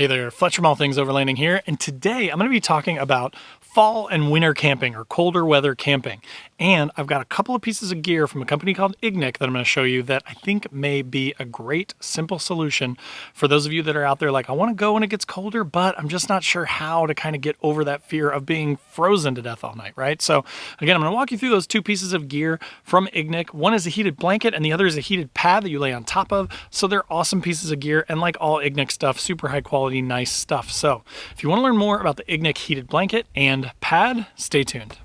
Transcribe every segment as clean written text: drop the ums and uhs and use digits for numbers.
Hey there, Fletch from All Things Overlanding here, and today I'm going to be talking about fall and winter camping, or colder weather camping. And I've got a couple of pieces of gear from a company called Ignik that I'm going to show you that I think may be a great, simple solution for those of you that are out there like, I want to go when it gets colder, but I'm just not sure how to kind of get over that fear of being frozen to death all night, right? So again, I'm going to walk you through those two pieces of gear from Ignik. One is a heated blanket and the other is a heated pad that you lay on top of. So they're awesome pieces of gear, and like all Ignik stuff, super high quality, nice stuff. So if you want to learn more about the Ignik heated blanket and pad, stay tuned.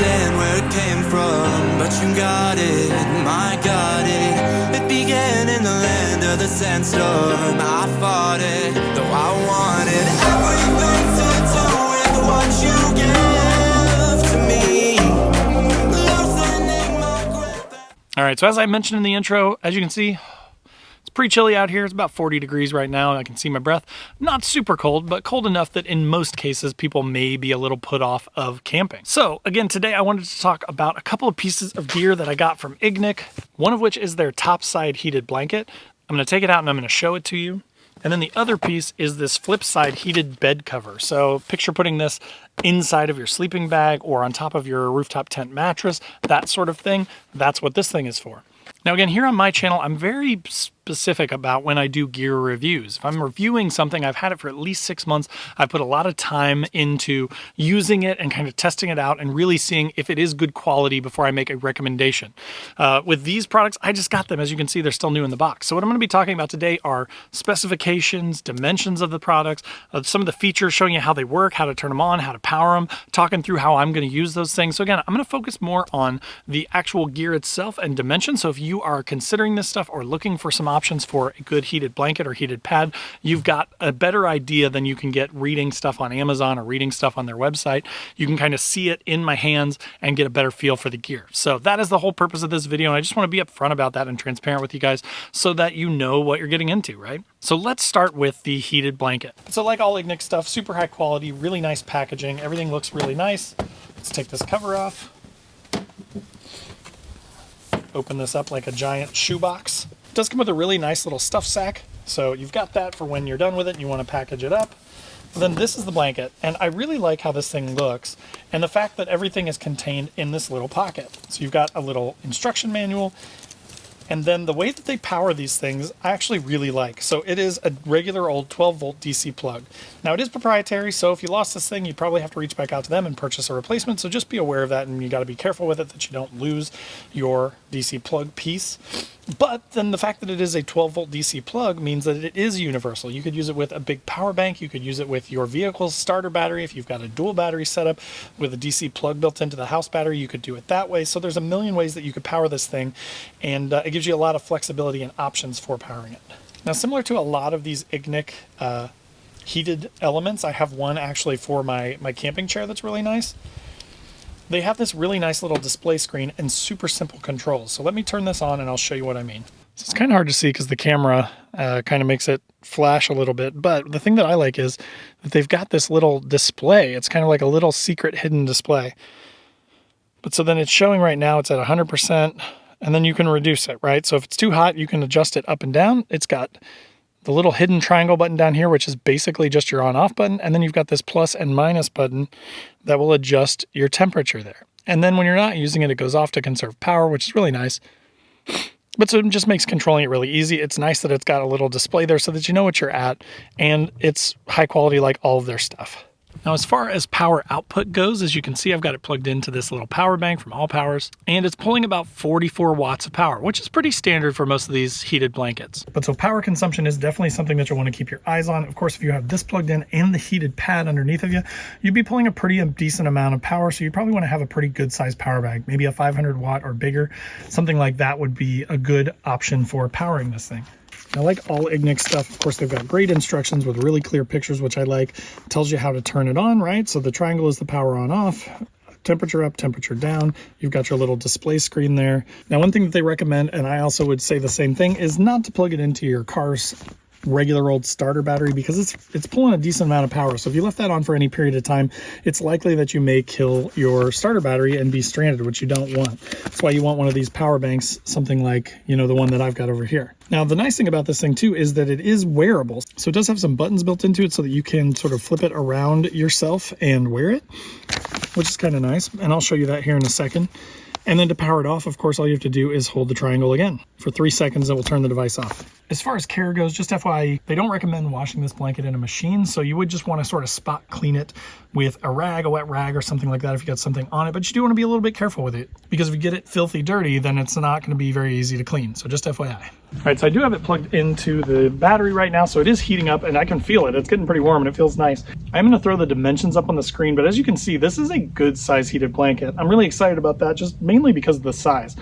Where it came from, but you got it, my got it. It began in the land of the sandstorm. I fought it, though I wanted everything to do with what you give to me. Loosening my grip. All right, so as I mentioned in the intro, as you can see, it's pretty chilly out here. It's about 40 degrees right now. I can see my breath. Not super cold, but cold enough that in most cases, people may be a little put off of camping. So again, today I wanted to talk about a couple of pieces of gear that I got from Ignik, one of which is their Topside Heated Blanket. I'm going to take it out and I'm going to show it to you. And then the other piece is this Flipside heated bed cover. So picture putting this inside of your sleeping bag or on top of your rooftop tent mattress, that sort of thing. That's what this thing is for. Now again, here on my channel, I'm very specific about when I do gear reviews. If I'm reviewing something, I've had it for at least 6 months. I put a lot of time into using it and kind of testing it out and really seeing if it is good quality before I make a recommendation. With these products, I just got them. As you can see, they're still new in the box. So what I'm going to be talking about today are specifications, dimensions of the products, some of the features, showing you how they work, how to turn them on, how to power them, talking through how I'm going to use those things. So again, I'm going to focus more on the actual gear itself and dimensions. So if you are considering this stuff or looking for some options for a good heated blanket or heated pad, you've got a better idea than you can get reading stuff on Amazon or reading stuff on their website. You can kind of see it in my hands and get a better feel for the gear. So that is the whole purpose of this video, and I just want to be upfront about that and transparent with you guys so that you know what you're getting into, right? So let's start with the heated blanket. So like all Ignik stuff, super high quality, really nice packaging. Everything looks really nice. Let's take this cover off. Open this up like a giant shoebox. It does come with a really nice little stuff sack, so you've got that for when you're done with it and you want to package it up. And then this is the blanket, and I really like how this thing looks and the fact that everything is contained in this little pocket. So you've got a little instruction manual, and then the way that they power these things, I actually really like. So it is a regular old 12-volt DC plug. Now it is proprietary, so if you lost this thing, you'd probably have to reach back out to them and purchase a replacement. So just be aware of that, and you got to be careful with it that you don't lose your DC plug piece. But then the fact that it is a 12-volt DC plug means that it is universal. You could use it with a big power bank. You could use it with your vehicle's starter battery. If you've got a dual battery setup with a DC plug built into the house battery, you could do it that way. So there's a million ways that you could power this thing, and it gives you a lot of flexibility and options for powering it. Now, similar to a lot of these Ignik heated elements, I have one actually for my camping chair that's really nice. They have this really nice little display screen and super simple controls. So let me turn this on and I'll show you what I mean. So it's kind of hard to see because the camera kind of makes it flash a little bit. But the thing that I like is that they've got this little display. It's kind of like a little secret hidden display. But so then it's showing right now it's at 100%, and then you can reduce it, right? So if it's too hot, you can adjust it up and down. It's got the little hidden triangle button down here, which is basically just your on-off button. And then you've got this plus and minus button that will adjust your temperature there. And then when you're not using it, it goes off to conserve power, which is really nice. But so it just makes controlling it really easy. It's nice that it's got a little display there so that you know what you're at, and it's high quality like all of their stuff. Now, as far as power output goes, as you can see, I've got it plugged into this little power bank from All Powers, and it's pulling about 44 watts of power, which is pretty standard for most of these heated blankets. But so power consumption is definitely something that you'll want to keep your eyes on. Of course, if you have this plugged in and the heated pad underneath of you, you'd be pulling a pretty decent amount of power, so you probably want to have a pretty good sized power bank, maybe a 500 watt or bigger. Something like that would be a good option for powering this thing. Now, like all Ignik stuff, of course, they've got great instructions with really clear pictures, which I like. It tells you how to turn it on, right? So the triangle is the power on off, temperature up, temperature down. You've got your little display screen there. Now, one thing that they recommend, and I also would say the same thing, is not to plug it into your car's regular old starter battery because it's pulling a decent amount of power. So if you left that on for any period of time, it's likely that you may kill your starter battery and be stranded, which you don't want. That's why you want one of these power banks, something like, you know, the one that I've got over here. Now, the nice thing about this thing too is that it is wearable. So it does have some buttons built into it so that you can sort of flip it around yourself and wear it, which is kind of nice. And I'll show you that here in a second. And then to power it off, of course, all you have to do is hold the triangle again. For 3 seconds, it will turn the device off. As far as care goes, just FYI, they don't recommend washing this blanket in a machine, so you would just want to sort of spot clean it with a rag, a wet rag or something like that if you got something on it, but you do want to be a little bit careful with it, because if you get it filthy dirty, then it's not going to be very easy to clean, so just FYI. All right, so I do have it plugged into the battery right now, so it is heating up, and I can feel it. It's getting pretty warm, and it feels nice. I'm going to throw the dimensions up on the screen, but as you can see, this is a good size heated blanket. I'm really excited about that, just mainly because of the size.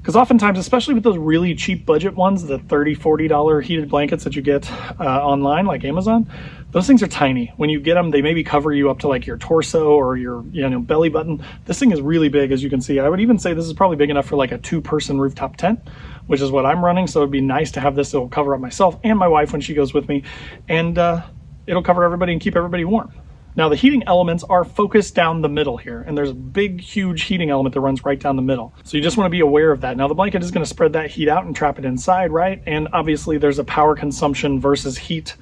Because oftentimes, especially with those really cheap budget ones, the $30, $40 heated blankets that you get online, like Amazon, those things are tiny. When you get them, they maybe cover you up to like your torso or your belly button. This thing is really big, as you can see. I would even say this is probably big enough for like a 2-person rooftop tent, which is what I'm running. So it'd be nice to have this. It'll cover up myself and my wife when she goes with me, and it'll cover everybody and keep everybody warm. Now the heating elements are focused down the middle here, and there's a big, huge heating element that runs right down the middle. So you just want to be aware of that. Now the blanket is going to spread that heat out and trap it inside, right? And obviously there's a power consumption versus heat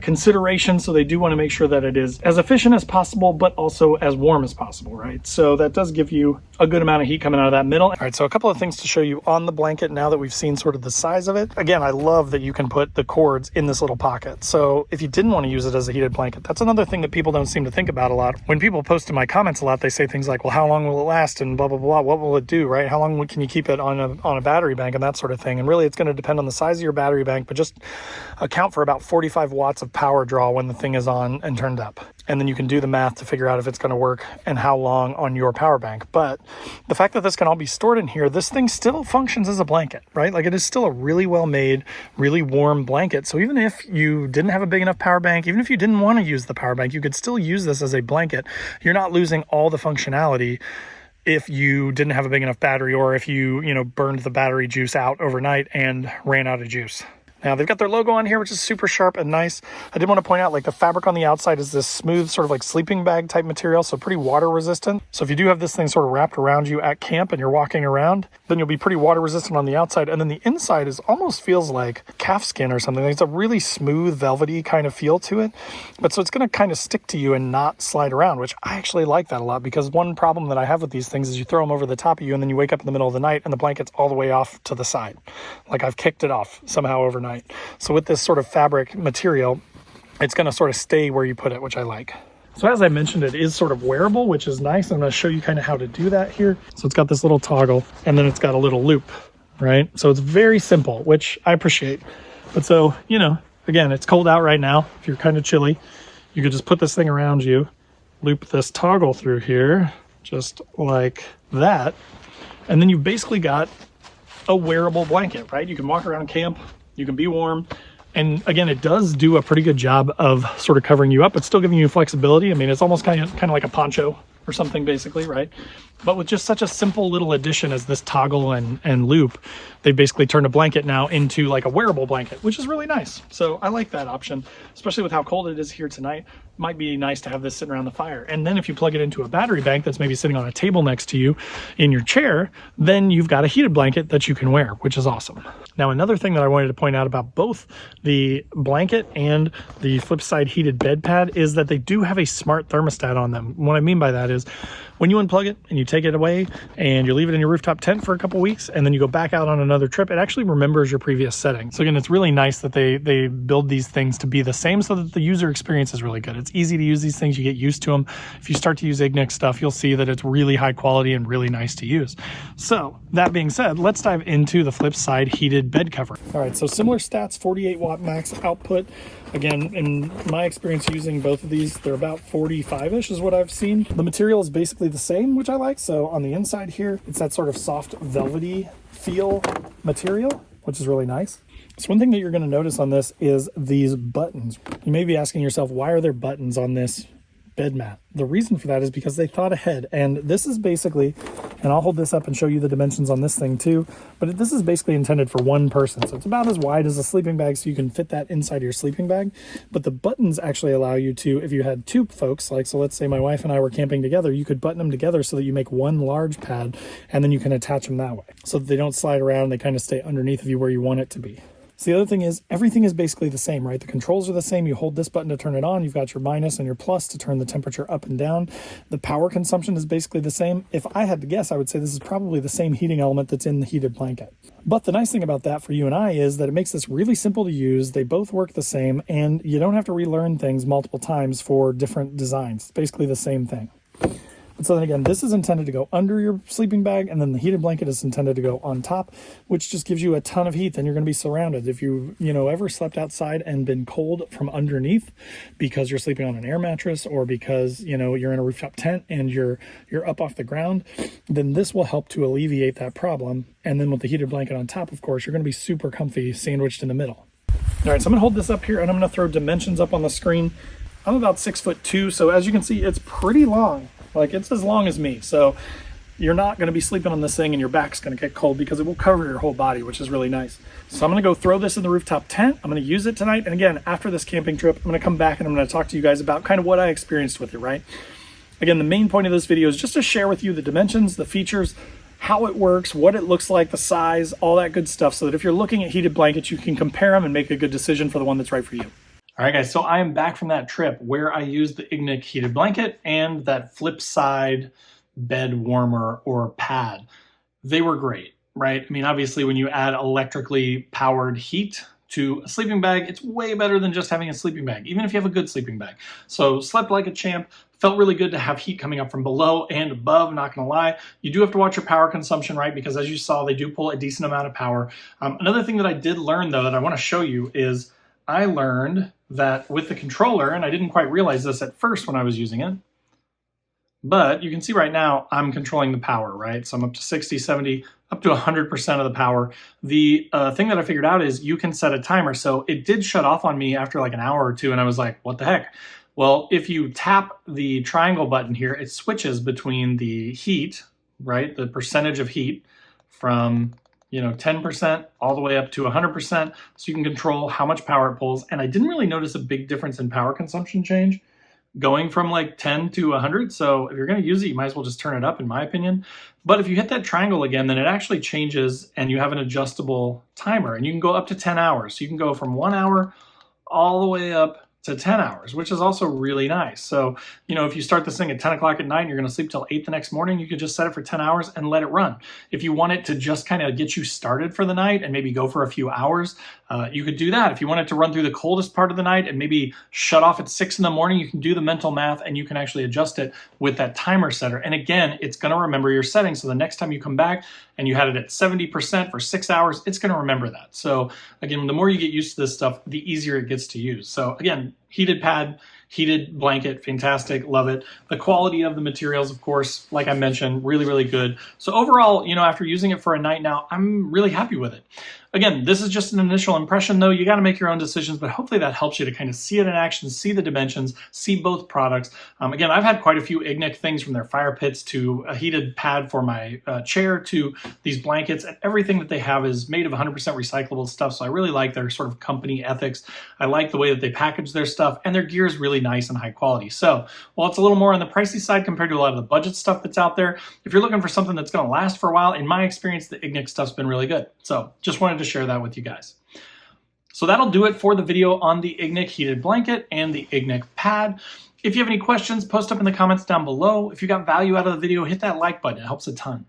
consideration, so they do want to make sure that it is as efficient as possible, but also as warm as possible, right? So that does give you a good amount of heat coming out of that middle. All right, so a couple of things to show you on the blanket now that we've seen sort of the size of it. Again, I love that you can put the cords in this little pocket. So if you didn't want to use it as a heated blanket, that's another thing that people don't seem to think about a lot. When people post in my comments a lot, they say things like, well, how long will it last, and blah, blah, blah, what will it do, right? How long can you keep it on a battery bank and that sort of thing? And really, it's going to depend on the size of your battery bank, but just account for about 45 watts of power draw when the thing is on and turned up. And then you can do the math to figure out if it's going to work and how long on your power bank. But the fact that this can all be stored in here, this thing still functions as a blanket, right? Like, it is still a really well made, really warm blanket. So even if you didn't have a big enough power bank, even if you didn't want to use the power bank, you could still use this as a blanket. You're not losing all the functionality if you didn't have a big enough battery, or if you burned the battery juice out overnight and ran out of juice. Now they've got their logo on here, which is super sharp and nice. I did want to point out, like, the fabric on the outside is this smooth sort of like sleeping bag type material, so pretty water resistant. So if you do have this thing sort of wrapped around you at camp and you're walking around, then you'll be pretty water resistant on the outside. And then the inside is almost feels like calf skin or something. It's a really smooth, velvety kind of feel to it. But so it's going to kind of stick to you and not slide around, which I actually like that a lot, because one problem that I have with these things is you throw them over the top of you and then you wake up in the middle of the night and the blanket's all the way off to the side. Like, I've kicked it off somehow overnight. So with this sort of fabric material, it's going to sort of stay where you put it, which I like. So as I mentioned, it is sort of wearable, which is nice. I'm going to show you kind of how to do that here. So it's got this little toggle, and then it's got a little loop, right? So it's very simple, which I appreciate. But so, again, it's cold out right now. If you're kind of chilly, you could just put this thing around you, loop this toggle through here, just like that. And then you've basically got a wearable blanket, right? You can walk around camp. You can be warm. And again, it does do a pretty good job of sort of covering you up, but still giving you flexibility. I mean, it's almost kind of like a poncho or something, basically, right? But with just such a simple little addition as this toggle and loop, they've basically turned a blanket now into like a wearable blanket, which is really nice. So I like that option, especially with how cold it is here tonight. Might be nice to have this sitting around the fire. And then if you plug it into a battery bank that's maybe sitting on a table next to you in your chair, then you've got a heated blanket that you can wear, which is awesome. Now, another thing that I wanted to point out about both the blanket and the Flipside heated bed pad is that they do have a smart thermostat on them. What I mean by that is, when you unplug it and you take it away and you leave it in your rooftop tent for a couple weeks and then you go back out on another trip, it actually remembers your previous setting. So again, it's really nice that they build these things to be the same so that the user experience is really good. It's easy to use these things. You get used to them. If you start to use Ignik stuff, you'll see that it's really high quality and really nice to use. So that being said, let's dive into the Flipside heated bed cover. All right, so similar stats, 48 watt max output. Again, in my experience using both of these, they're about 45-ish is what I've seen. The material is basically the same, which I like. So on the inside here, it's that sort of soft velvety feel material, which is really nice. So one thing that you're going to notice on this is these buttons. You may be asking yourself, why are there buttons on this bed mat. The reason for that is because they thought ahead, and this is basically, and I'll hold this up and show you the dimensions on this thing too, but this is basically intended for one person. So it's about as wide as a sleeping bag, so you can fit that inside your sleeping bag. But the buttons actually allow you to, if you had two folks, like, so let's say my wife and I were camping together, you could button them together so that you make one large pad, and then you can attach them that way, so that they don't slide around, they kind of stay underneath of you where you want it to be. So the other thing is, everything is basically the same, right? The controls are the same. You hold this button to turn it on. You've got your minus and your plus to turn the temperature up and down. The power consumption is basically the same. If I had to guess, I would say this is probably the same heating element that's in the heated blanket. But the nice thing about that for you and I is that it makes this really simple to use. They both work the same, and you don't have to relearn things multiple times for different designs. It's basically the same thing. So then again, this is intended to go under your sleeping bag, and then the heated blanket is intended to go on top, which just gives you a ton of heat. Then you're going to be surrounded. If you ever slept outside and been cold from underneath because you're sleeping on an air mattress, or because you're in a rooftop tent and you're up off the ground, then this will help to alleviate that problem. And then with the heated blanket on top, of course, you're going to be super comfy sandwiched in the middle. All right, so I'm going to hold this up here, and I'm going to throw dimensions up on the screen. I'm about 6'2", so as you can see, it's pretty long. Like, it's as long as me. So you're not going to be sleeping on this thing and your back's going to get cold, because it will cover your whole body, which is really nice. So I'm going to go throw this in the rooftop tent. I'm going to use it tonight. And again, after this camping trip, I'm going to come back and I'm going to talk to you guys about kind of what I experienced with it, right? Again, the main point of this video is just to share with you the dimensions, the features, how it works, what it looks like, the size, all that good stuff, so that if you're looking at heated blankets, you can compare them and make a good decision for the one that's right for you. All right, guys, so I am back from that trip where I used the Ignik heated blanket and that Flipside bed warmer or pad. They were great, right? I mean, obviously, when you add electrically powered heat to a sleeping bag, it's way better than just having a sleeping bag, even if you have a good sleeping bag. So slept like a champ. Felt really good to have heat coming up from below and above, not gonna lie. You do have to watch your power consumption, right? Because as you saw, they do pull a decent amount of power. Another thing that I did learn, though, that I wanna show you is I learned that with the controller, and I didn't quite realize this at first when I was using it, but you can see right now I'm controlling the power, right? So I'm up to 60, 70, up to 100% of the power. The thing that I figured out is you can set a timer. So it did shut off on me after like an hour or two, and I was like, what the heck? Well, if you tap the triangle button here, it switches between the heat, right? The percentage of heat from 10% all the way up to 100%, so you can control how much power it pulls. And I didn't really notice a big difference in power consumption change going from like 10 to 100. So if you're going to use it, you might as well just turn it up, in my opinion. But if you hit that triangle again, then it actually changes and you have an adjustable timer, and you can go up to 10 hours. So you can go from 1 hour all the way up to 10 hours, which is also really nice. So, if you start this thing at 10 o'clock at night and you're going to sleep till 8 the next morning, you could just set it for 10 hours and let it run. If you want it to just kind of get you started for the night and maybe go for a few hours, you could do that. If you want it to run through the coldest part of the night and maybe shut off at 6 in the morning, you can do the mental math and you can actually adjust it with that timer setter. And again, it's going to remember your settings. So the next time you come back and you had it at 70% for 6 hours, it's going to remember that. So again, the more you get used to this stuff, the easier it gets to use. So again, heated pad, heated blanket, fantastic, love it. The quality of the materials, of course, like I mentioned, really, really good. So overall, after using it for a night now, I'm really happy with it. Again, this is just an initial impression, though. You got to make your own decisions, but hopefully that helps you to kind of see it in action, see the dimensions, see both products. Again, I've had quite a few Ignik things, from their fire pits to a heated pad for my chair to these blankets, and everything that they have is made of 100% recyclable stuff. So I really like their sort of company ethics. I like the way that they package their stuff, and their gear is really nice and high quality. So while it's a little more on the pricey side compared to a lot of the budget stuff that's out there, if you're looking for something that's going to last for a while, in my experience, the Ignik stuff's been really good. So just wanted to share that with you guys. So that'll do it for the video on the Ignik heated blanket and the Ignik pad. If you have any questions, post up in the comments down below. If you got value out of the video, hit that like button. It helps a ton.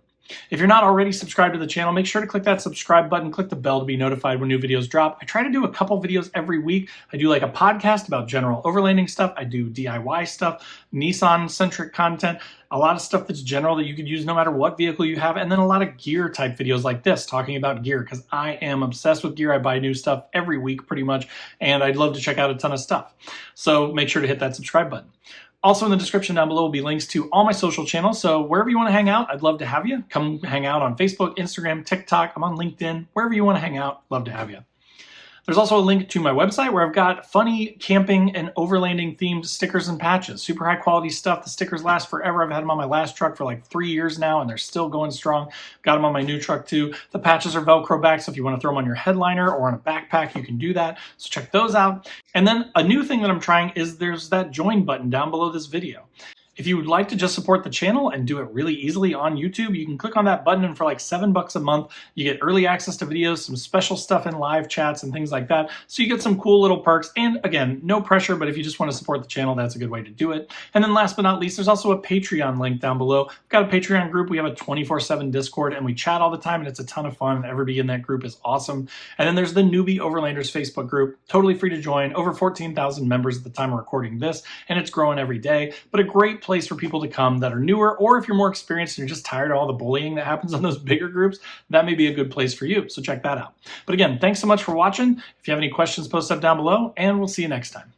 If you're not already subscribed to the channel, make sure to click that subscribe button, click the bell to be notified when new videos drop. I try to do a couple videos every week. I do like a podcast about general overlanding stuff. I do DIY stuff, Nissan-centric content, a lot of stuff that's general that you could use no matter what vehicle you have, and then a lot of gear type videos like this, talking about gear, because I am obsessed with gear. I buy new stuff every week pretty much, and I'd love to check out a ton of stuff. So make sure to hit that subscribe button. Also in the description down below will be links to all my social channels, so wherever you want to hang out, I'd love to have you. Come hang out on Facebook, Instagram, TikTok. I'm on LinkedIn. Wherever you want to hang out, love to have you. There's also a link to my website where I've got funny camping and overlanding themed stickers and patches. Super high quality stuff. The stickers last forever. I've had them on my last truck for like 3 years now and they're still going strong. Got them on my new truck too. The patches are Velcro back, so if you want to throw them on your headliner or on a backpack, you can do that. So check those out. And then a new thing that I'm trying is there's that join button down below this video. If you would like to just support the channel and do it really easily on YouTube, you can click on that button, and for like $7 a month, you get early access to videos, some special stuff in live chats and things like that. So you get some cool little perks. And again, no pressure, but if you just want to support the channel, that's a good way to do it. And then last but not least, there's also a Patreon link down below. We've got a Patreon group. We have a 24/7 Discord and we chat all the time and it's a ton of fun. Everybody in that group is awesome. And then there's the Newbie Overlanders Facebook group, totally free to join. Over 14,000 members at the time of recording this, and it's growing every day, but a great place for people to come that are newer, or if you're more experienced and you're just tired of all the bullying that happens on those bigger groups, that may be a good place for you. So check that out. But again, thanks so much for watching. If you have any questions, post up down below, and we'll see you next time.